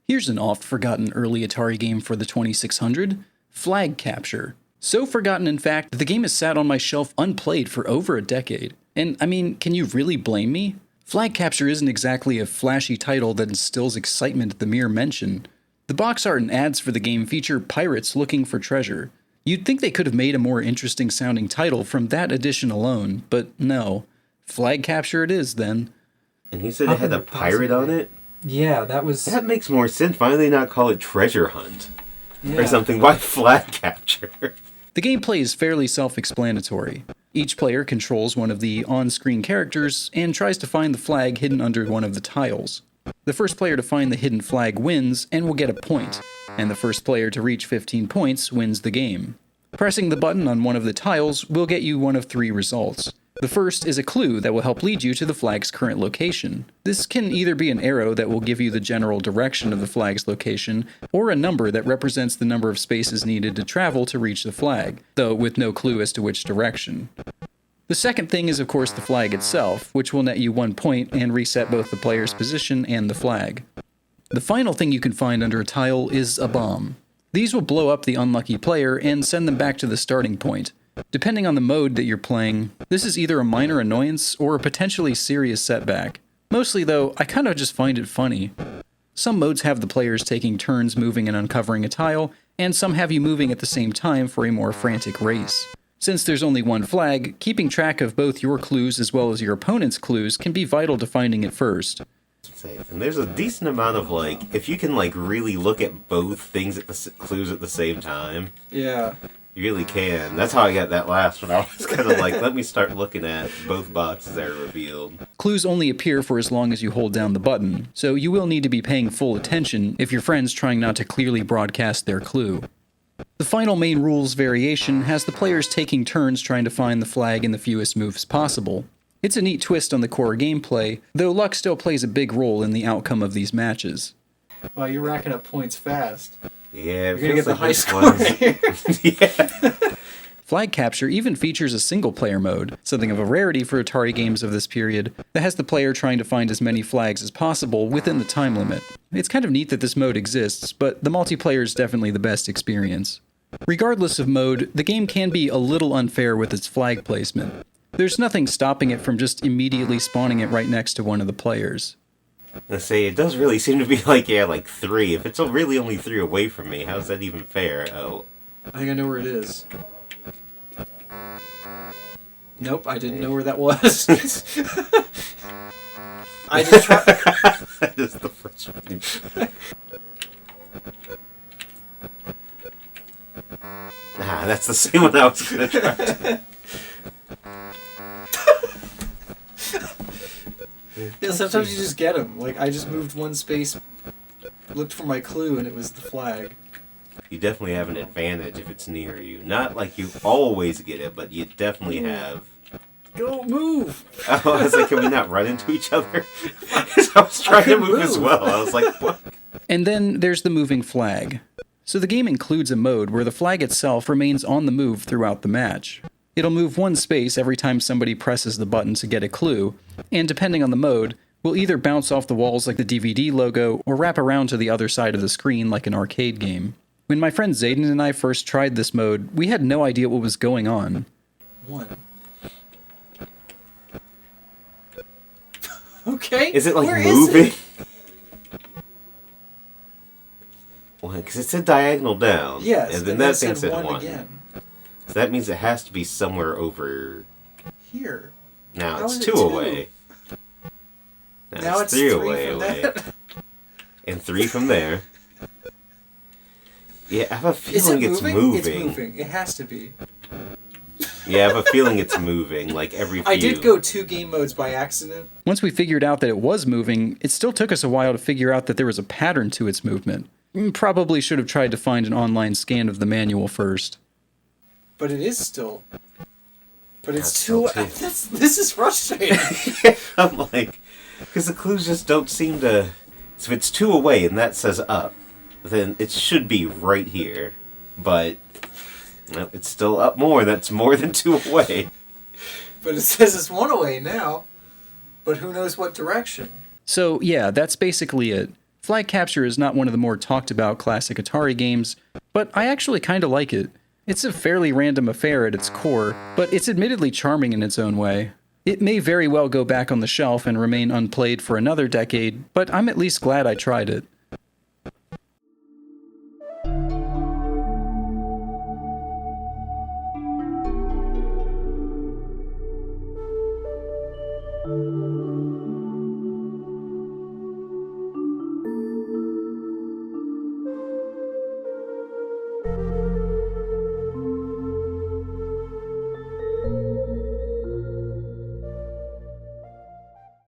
Here's an oft-forgotten early Atari game for the 2600, Flag Capture. So forgotten, in fact, that the game has sat on my shelf unplayed for over a decade. And, I mean, can you really blame me? Flag Capture isn't exactly a flashy title that instills excitement at the mere mention. The box art and ads for the game feature pirates looking for treasure. You'd think they could have made a more interesting sounding title from that edition alone, but no. Flag Capture it is, then. And he said it had a pirate on it? Yeah, that was... That makes more sense. Why do they not call it Treasure Hunt? Yeah. Or something? Why Flag Capture? The gameplay is fairly self-explanatory. Each player controls one of the on-screen characters and tries to find the flag hidden under one of the tiles. The first player to find the hidden flag wins and will get a point, and the first player to reach 15 points wins the game. Pressing the button on one of the tiles will get you one of 3 results. The first is a clue that will help lead you to the flag's current location. This can either be an arrow that will give you the general direction of the flag's location, or a number that represents the number of spaces needed to travel to reach the flag, though with no clue as to which direction. The second thing is of course the flag itself, which will net you 1 point and reset both the player's position and the flag. The final thing you can find under a tile is a bomb. These will blow up the unlucky player and send them back to the starting point. Depending on the mode that you're playing, this is either a minor annoyance or a potentially serious setback. Mostly though, I kind of just find it funny. Some modes have the players taking turns moving and uncovering a tile, and some have you moving at the same time for a more frantic race. Since there's only one flag, keeping track of both your clues as well as your opponent's clues can be vital to finding it first. And there's a decent amount of, if you can, really look at both things at the clues at the same time. Yeah. You really can. That's how I got that last one. I was kind of let me start looking at both boxes that are revealed. Clues only appear for as long as you hold down the button, so you will need to be paying full attention if your friend's trying not to clearly broadcast their clue. The final main rules variation has the players taking turns trying to find the flag in the fewest moves possible. It's a neat twist on the core gameplay, though luck still plays a big role in the outcome of these matches. Wow, you're racking up points fast. Yeah, you're gonna get the high score here. Yeah. Flag Capture even features a single-player mode, something of a rarity for Atari games of this period, that has the player trying to find as many flags as possible within the time limit. It's kind of neat that this mode exists, but the multiplayer is definitely the best experience. Regardless of mode, the game can be a little unfair with its flag placement. There's nothing stopping it from just immediately spawning it right next to one of the players. Let's say it does really seem to be 3. If it's really only 3 away from me, how's that even fair? Oh. I think I know where it is. Nope, I didn't know where that was. I just tried. That is the first one. That's the same one I was going to try. Yeah, sometimes you just get them. I just moved one space, looked for my clue, and it was the flag. You definitely have an advantage if it's near you. Not like you always get it, but you definitely have. Go move! I was like, can we not run into each other? I was trying to move as well. I was like, what? And then there's the moving flag. So the game includes a mode where the flag itself remains on the move throughout the match. It'll move 1 space every time somebody presses the button to get a clue, and depending on the mode, will either bounce off the walls like the DVD logo or wrap around to the other side of the screen like an arcade game. When my friend Zayden and I first tried this mode, we had no idea what was going on. 1. Okay. Is it where moving? Is it? Well, because it said diagonal down. Yes, and then that thing said 1 1. again. So that means it has to be somewhere over. Here. Now How it's is 2 it 2? away. Now it's 3 from that. And 3 from there. Yeah, I have a feeling Is it's it moving. It's moving. It has to be. Yeah, I have a feeling it's moving, every few. I did go 2 game modes by accident. Once we figured out that it was moving, it still took us a while to figure out that there was a pattern to its movement. Probably should have tried to find an online scan of the manual first. But it is still. But it's still too. This is frustrating. I'm because the clues just don't seem to. So if it's 2 away and that says up, then it should be right here. But no, it's still up more. That's more than 2 away. But it says it's 1 away now. But who knows what direction? So yeah, that's basically it. Flag capture is not one of the more talked about classic Atari games, but I actually kinda like it. It's a fairly random affair at its core, but it's admittedly charming in its own way. It may very well go back on the shelf and remain unplayed for another decade, but I'm at least glad I tried it.